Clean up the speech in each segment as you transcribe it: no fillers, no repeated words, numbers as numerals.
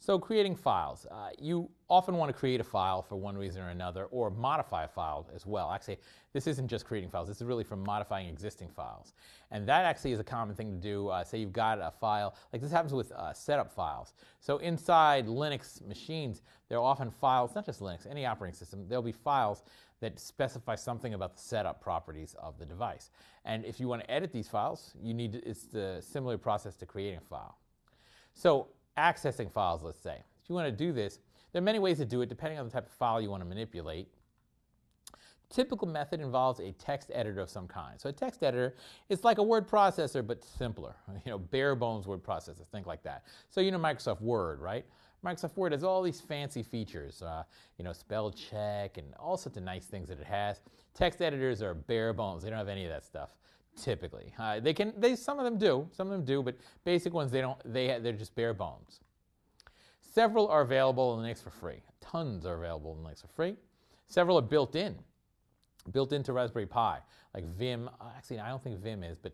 So creating files. You often want to create a file for one reason or another, or modify a file as well. Actually, this isn't just creating files. This is really for modifying existing files. And that actually is a common thing to do. Say you've got a file, like this happens with setup files. So inside Linux machines, there are often files, not just Linux, any operating system, there'll be files that specify something about the setup properties of the device. And if you want to edit these files, it's the similar process to creating a file. So accessing files, let's say. If you want to do this, there are many ways to do it depending on the type of file you want to manipulate. Typical method involves a text editor of some kind. So a text editor is like a word processor, but simpler. Bare bones word processor, think like that. So Microsoft Word, right? Microsoft Word has all these fancy features, spell check and all sorts of nice things that it has. Text editors are bare bones. They don't have any of that stuff. Typically, some of them do, but basic ones they're just bare bones. Several are available in Linux for free. Tons are available in Linux for free. Several are built into Raspberry Pi, like Vim. Actually, I don't think Vim is, but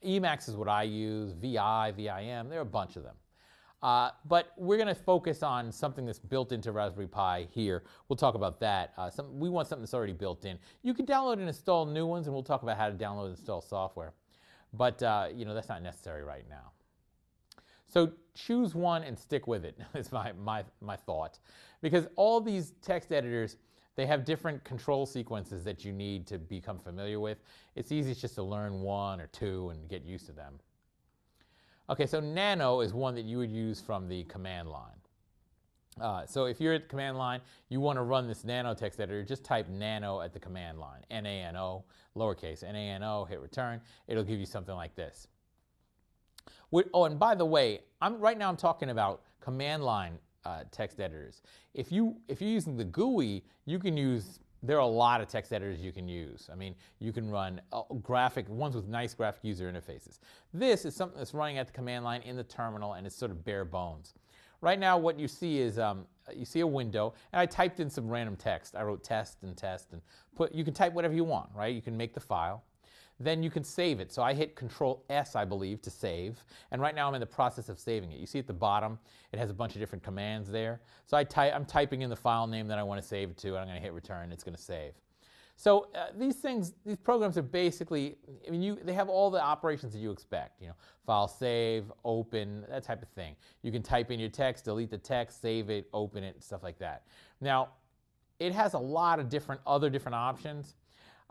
Emacs is what I use. Vim. There are a bunch of them. But we're going to focus on something that's built into Raspberry Pi here. We'll talk about that. We want something that's already built in. You can download and install new ones, and we'll talk about how to download and install software. But that's not necessary right now. So choose one and stick with it is my thought. Because all these text editors, they have different control sequences that you need to become familiar with. It's easy just to learn one or two and get used to them. Okay, so Nano is one that you would use from the command line. So if you're at the command line, you want to run this Nano text editor, just type Nano at the command line, N-A-N-O, lowercase, N-A-N-O, hit return. It'll give you something like this. And by the way, right now I'm talking about command line text editors. If you're using the GUI, there are a lot of text editors you can use. I mean, you can run ones with nice graphic user interfaces. This is something that's running at the command line in the terminal, and it's sort of bare bones. Right now, what you see is you see a window, and I typed in some random text. I wrote test, and you can type whatever you want, right? You can make the file. Then you can save it. So I hit Control-S, I believe, to save. And right now I'm in the process of saving it. You see at the bottom, it has a bunch of different commands there. So I'm typing in the file name that I want to save it to, and I'm going to hit return. It's going to save. So these programs are basically, they have all the operations that you expect. File save, open, that type of thing. You can type in your text, delete the text, save it, open it, stuff like that. Now, it has a lot of other different options.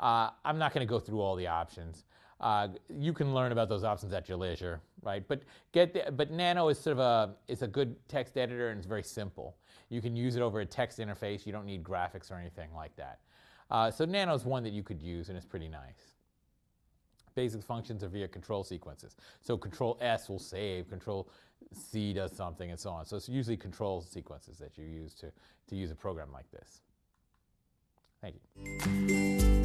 I'm not going to go through all the options. You can learn about those options at your leisure, right? But Nano is it's a good text editor, and it's very simple. You can use it over a text interface. You don't need graphics or anything like that. So Nano is one that you could use, and it's pretty nice. Basic functions are via control sequences. So Control-S will save, Control-C does something, and so on. So it's usually control sequences that you use to use a program like this. Thank you.